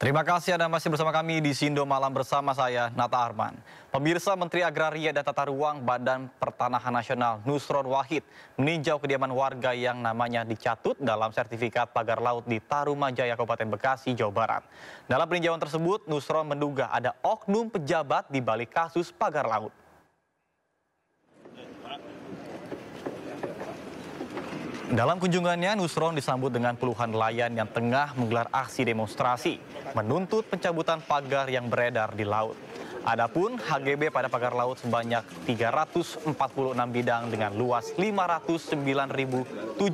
Terima kasih Anda masih bersama kami di Sindo Malam bersama saya, Nata Arman. Pemirsa Menteri Agraria dan Tata Ruang Badan Pertanahan Nasional Nusron Wahid meninjau kediaman warga yang namanya dicatut dalam sertifikat pagar laut di Tarumajaya, Kabupaten Bekasi, Jawa Barat. Dalam peninjauan tersebut, Nusron menduga ada oknum pejabat di balik kasus pagar laut. Dalam kunjungannya, Nusron disambut dengan puluhan nelayan yang tengah menggelar aksi demonstrasi menuntut pencabutan pagar yang beredar di laut. Adapun HGB pada pagar laut sebanyak 346 bidang dengan luas 509.795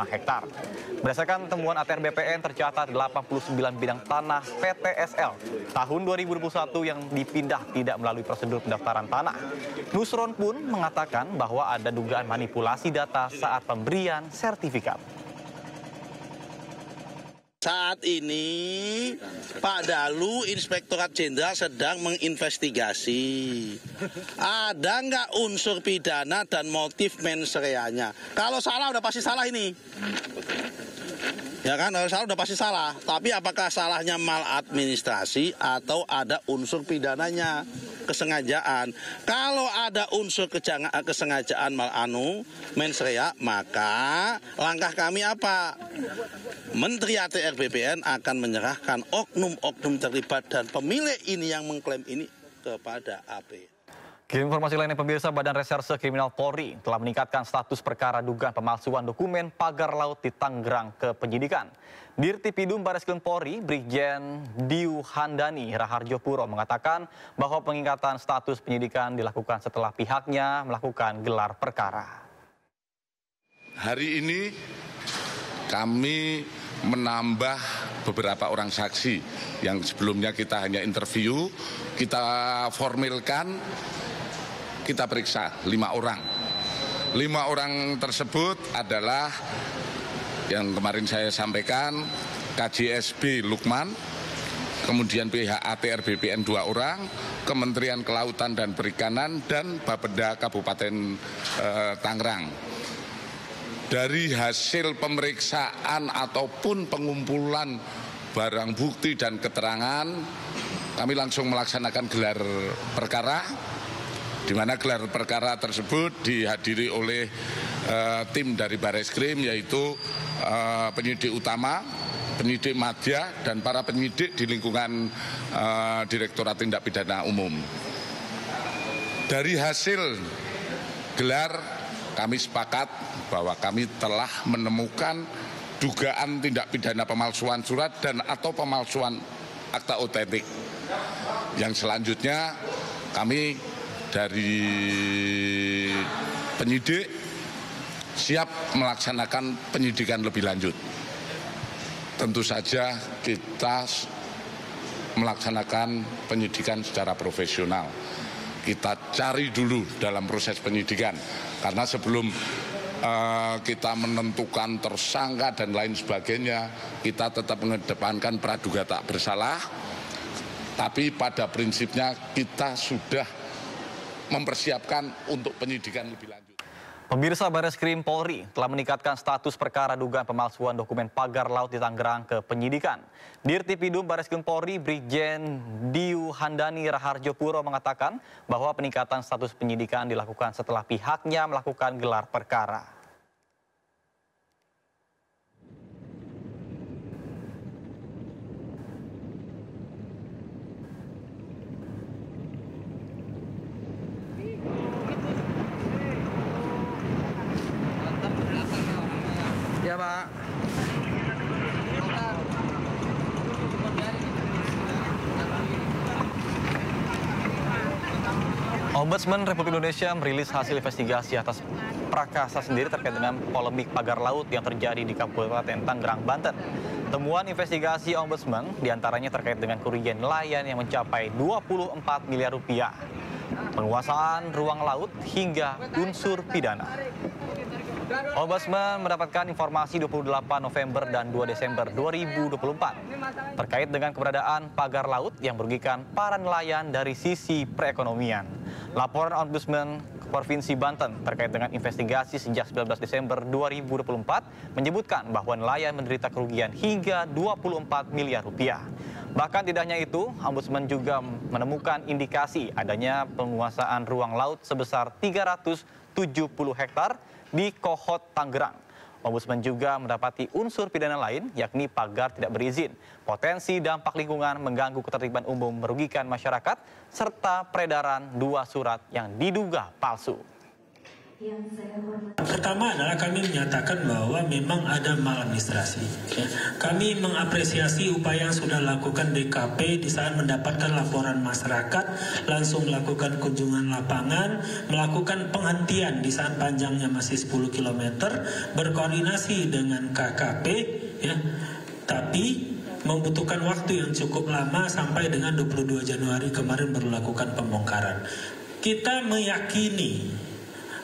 hektar. Berdasarkan temuan ATR BPN tercatat 89 bidang tanah PTSL tahun 2021 yang dipindah tidak melalui prosedur pendaftaran tanah. Nusron pun mengatakan bahwa ada dugaan manipulasi data saat pemberian sertifikat. Saat ini Pak Dalu Inspektorat Jenderal sedang menginvestigasi. Ada nggak unsur pidana dan motif mens reanya? Kalau salah udah pasti salah ini. Ya kan, kalau salah udah pasti salah. Tapi apakah salahnya maladministrasi atau ada unsur pidananya? Kesengajaan. Kalau ada unsur kesengajaan mens rea, maka langkah kami apa? Menteri ATR BPN akan menyerahkan oknum-oknum terlibat dan pemilik ini yang mengklaim ini kepada AP. Informasi lainnya pemirsa, Badan Reserse Kriminal Polri telah meningkatkan status perkara dugaan pemalsuan dokumen pagar laut di Tangerang ke penyidikan. Dirtipidum Bareskrim Polri, Brigjen Diu Handani Raharjo Puro mengatakan bahwa peningkatan status penyidikan dilakukan setelah pihaknya melakukan gelar perkara. Hari ini kami menambah beberapa orang saksi yang sebelumnya kita hanya interview, kita formilkan, kita periksa 5 orang. 5 orang tersebut adalah yang kemarin saya sampaikan, KJSB Lukman, kemudian pihak ATR BPN 2 orang, Kementerian Kelautan dan Perikanan, dan Bapeda Kabupaten Tangerang. Dari hasil pemeriksaan ataupun pengumpulan barang bukti dan keterangan, kami langsung melaksanakan gelar perkara, di mana gelar perkara tersebut dihadiri oleh tim dari Bareskrim, yaitu penyidik utama, penyidik madya, dan para penyidik di lingkungan Direktorat Tindak Pidana Umum. Dari hasil gelar, kami sepakat bahwa kami telah menemukan dugaan tindak pidana pemalsuan surat dan atau pemalsuan akta otentik. Yang selanjutnya kami dari penyidik siap melaksanakan penyidikan lebih lanjut. Tentu saja kita melaksanakan penyidikan secara profesional. Kita cari dulu dalam proses penyidikan, karena sebelum kita menentukan tersangka dan lain sebagainya, kita tetap mengedepankan praduga tak bersalah, tapi pada prinsipnya kita sudah mempersiapkan untuk penyidikan lebih lanjut. Pemirsa, Bareskrim Polri telah meningkatkan status perkara dugaan pemalsuan dokumen pagar laut di Tangerang ke penyidikan. Dirtipidum Bareskrim Polri, Brigjen Diu Handani Raharjo Puro mengatakan bahwa peningkatan status penyidikan dilakukan setelah pihaknya melakukan gelar perkara. Ya, Pak. Ombudsman Republik Indonesia merilis hasil investigasi atas Prakasa sendiri terkait dengan polemik pagar laut yang terjadi di Kabupaten Tangerang, Banten. Temuan investigasi Ombudsman diantaranya terkait dengan kerugian nelayan yang mencapai 24 miliar rupiah, penguasaan ruang laut hingga unsur pidana. Ombudsman mendapatkan informasi 28 November dan 2 Desember 2024 terkait dengan keberadaan pagar laut yang merugikan para nelayan dari sisi perekonomian. Laporan Ombudsman Provinsi Banten terkait dengan investigasi sejak 19 Desember 2024 menyebutkan bahwa nelayan menderita kerugian hingga 24 miliar rupiah. Bahkan tidak hanya itu, Ombudsman juga menemukan indikasi adanya penguasaan ruang laut sebesar 370 hektar di Kohot, Tangerang. Ombudsman juga mendapati unsur pidana lain, yakni pagar tidak berizin, potensi dampak lingkungan mengganggu ketertiban umum merugikan masyarakat, serta peredaran 2 surat yang diduga palsu. Pertama adalah kami menyatakan bahwa memang ada maladministrasi. Kami mengapresiasi upaya yang sudah dilakukan DKP di saat mendapatkan laporan masyarakat, langsung melakukan kunjungan lapangan, melakukan penghentian di saat panjangnya masih 10 km, berkoordinasi dengan KKP, tapi membutuhkan waktu yang cukup lama sampai dengan 22 Januari kemarin baru melakukan pembongkaran. Kita meyakini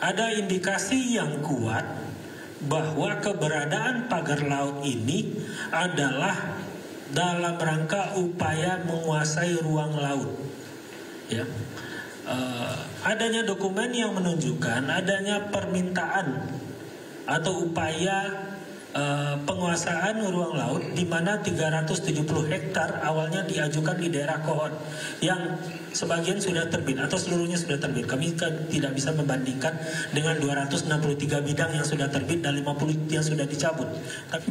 ada indikasi yang kuat bahwa keberadaan pagar laut ini adalah dalam rangka upaya menguasai ruang laut. Adanya dokumen yang menunjukkan adanya permintaan atau upaya penguasaan ruang laut di mana 370 hektar awalnya diajukan di daerah Kohot yang sebagian sudah terbit atau seluruhnya sudah terbit. Kami tidak bisa membandingkan dengan 263 bidang yang sudah terbit dan 50 yang sudah dicabut.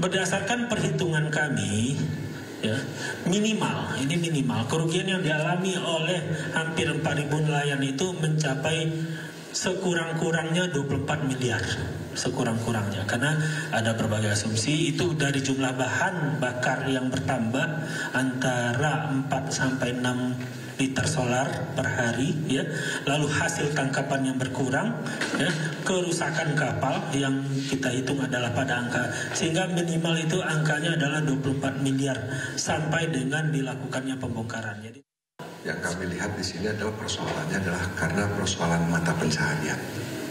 Berdasarkan perhitungan kami, minimal kerugian yang dialami oleh hampir 4.000 nelayan itu mencapai sekurang-kurangnya 24 miliar sekurang-kurangnya, karena ada berbagai asumsi. Itu dari jumlah bahan bakar yang bertambah antara 4 sampai 6 liter solar per hari, lalu hasil tangkapan yang berkurang, kerusakan kapal yang kita hitung adalah pada angka, sehingga minimal itu angkanya adalah 24 miliar sampai dengan dilakukannya pembongkaran. Jadi yang kami lihat di sini adalah persoalannya adalah karena persoalan mata pencaharian.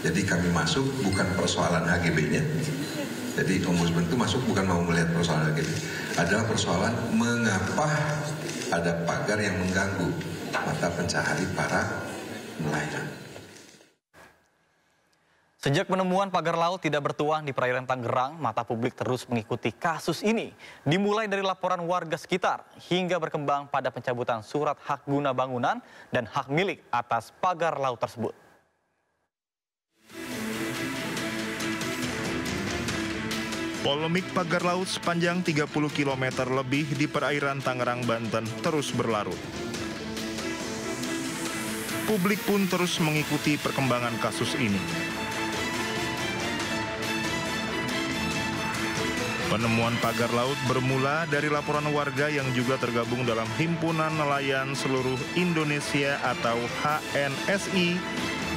Jadi kami masuk bukan persoalan HGB-nya. Jadi Ombudsman itu masuk bukan mau melihat persoalan HGB. Adalah persoalan mengapa ada pagar yang mengganggu mata pencahari para nelayan. Sejak penemuan pagar laut tidak bertuan di perairan Tangerang, mata publik terus mengikuti kasus ini. Dimulai dari laporan warga sekitar hingga berkembang pada pencabutan surat hak guna bangunan dan hak milik atas pagar laut tersebut. Polemik pagar laut sepanjang 30 km lebih di perairan Tangerang, Banten terus berlarut. Publik pun terus mengikuti perkembangan kasus ini. Penemuan pagar laut bermula dari laporan warga yang juga tergabung dalam Himpunan Nelayan Seluruh Indonesia atau HNSI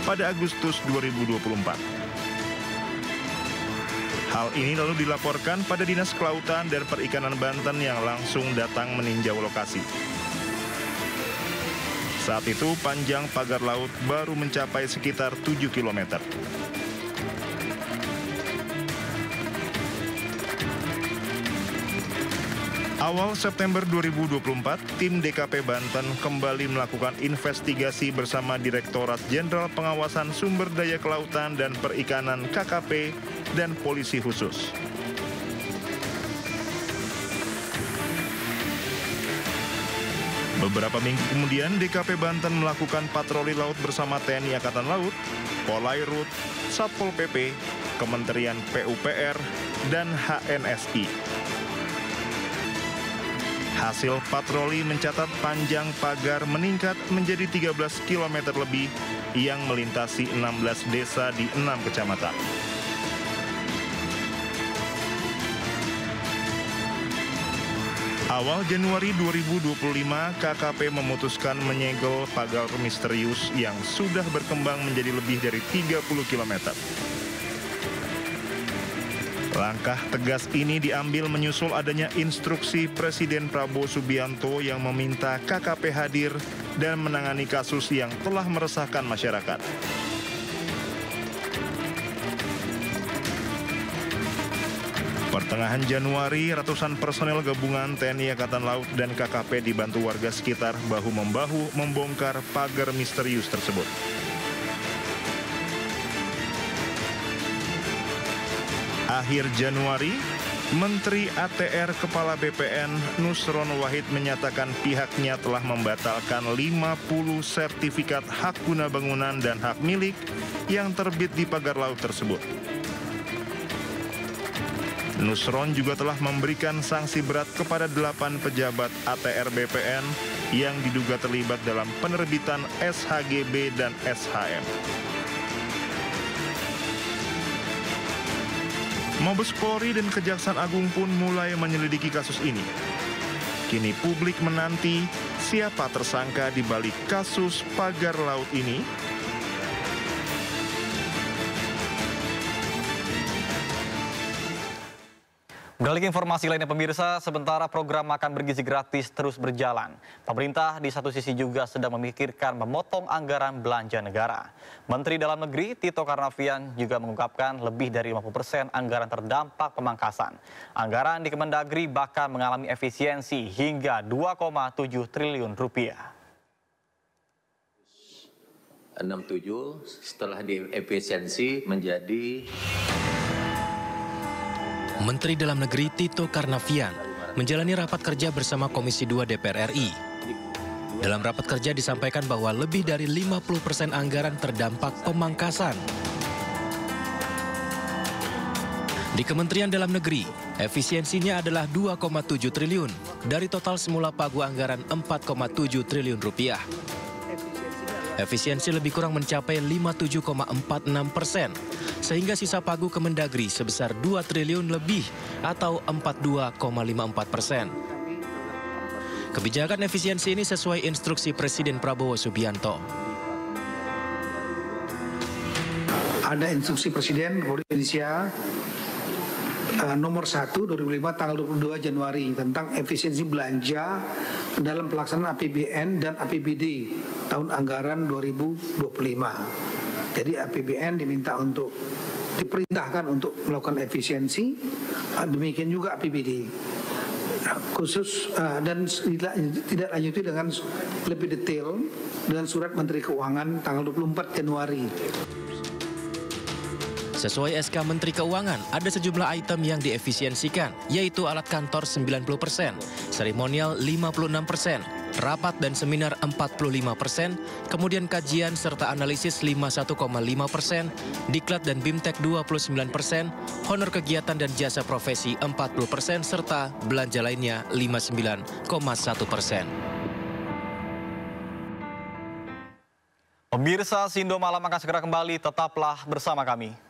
pada Agustus 2024. Hal ini lalu dilaporkan pada Dinas Kelautan dan Perikanan Banten yang langsung datang meninjau lokasi. Saat itu panjang pagar laut baru mencapai sekitar 7 km. Awal September 2024, tim DKP Banten kembali melakukan investigasi bersama Direktorat Jenderal Pengawasan Sumber Daya Kelautan dan Perikanan KKP dan Polisi Khusus. Beberapa minggu kemudian, DKP Banten melakukan patroli laut bersama TNI Angkatan Laut, Polairut, Satpol PP, Kementerian PUPR, dan HNSI. Hasil patroli mencatat panjang pagar meningkat menjadi 13 km lebih yang melintasi 16 desa di 6 kecamatan. Awal Januari 2025, KKP memutuskan menyegel pagar misterius yang sudah berkembang menjadi lebih dari 30 km. Langkah tegas ini diambil menyusul adanya instruksi Presiden Prabowo Subianto yang meminta KKP hadir dan menangani kasus yang telah meresahkan masyarakat. Pertengahan Januari, ratusan personel gabungan TNI Angkatan Laut dan KKP dibantu warga sekitar bahu-membahu membongkar pagar misterius tersebut. Akhir Januari, Menteri ATR Kepala BPN Nusron Wahid menyatakan pihaknya telah membatalkan 50 sertifikat hak guna bangunan dan hak milik yang terbit di pagar laut tersebut. Nusron juga telah memberikan sanksi berat kepada 8 pejabat ATR BPN yang diduga terlibat dalam penerbitan SHGB dan SHM. Mabes Polri dan Kejaksaan Agung pun mulai menyelidiki kasus ini. Kini publik menanti siapa tersangka di balik kasus pagar laut ini. Beralih ke informasi lainnya pemirsa, sementara program makan bergizi gratis terus berjalan. Pemerintah di satu sisi juga sedang memikirkan memotong anggaran belanja negara. Menteri Dalam Negeri Tito Karnavian juga mengungkapkan lebih dari 50% anggaran terdampak pemangkasan. Anggaran di Kemendagri bahkan mengalami efisiensi hingga 2,7 triliun rupiah. 67 setelah diefisiensi menjadi Menteri Dalam Negeri Tito Karnavian menjalani rapat kerja bersama Komisi 2 DPR RI. Dalam rapat kerja disampaikan bahwa lebih dari 50% anggaran terdampak pemangkasan. Di Kementerian Dalam Negeri, efisiensinya adalah 2,7 triliun dari total semula pagu anggaran 4,7 triliun rupiah. Efisiensi lebih kurang mencapai 57,46%, sehingga sisa pagu Kemendagri sebesar 2 triliun lebih atau 42,54%. Kebijakan efisiensi ini sesuai instruksi Presiden Prabowo Subianto. Ada instruksi Presiden Republik Indonesia nomor 1 2005 tanggal 22 Januari tentang efisiensi belanja dalam pelaksanaan APBN dan APBD tahun anggaran 2025. Jadi APBN diperintahkan untuk melakukan efisiensi, demikian juga APBD. Khusus dan tidak lanjuti dengan lebih detail dengan surat Menteri Keuangan tanggal 24 Januari. Sesuai SK Menteri Keuangan, ada sejumlah item yang diefisiensikan, yaitu alat kantor 90%, seremonial 56%, rapat dan seminar 45%, kemudian kajian serta analisis 51,5%, diklat dan bimtek 29%, honor kegiatan dan jasa profesi 40%, serta belanja lainnya 59,1%. Pemirsa, Sindo Malam akan segera kembali, tetaplah bersama kami.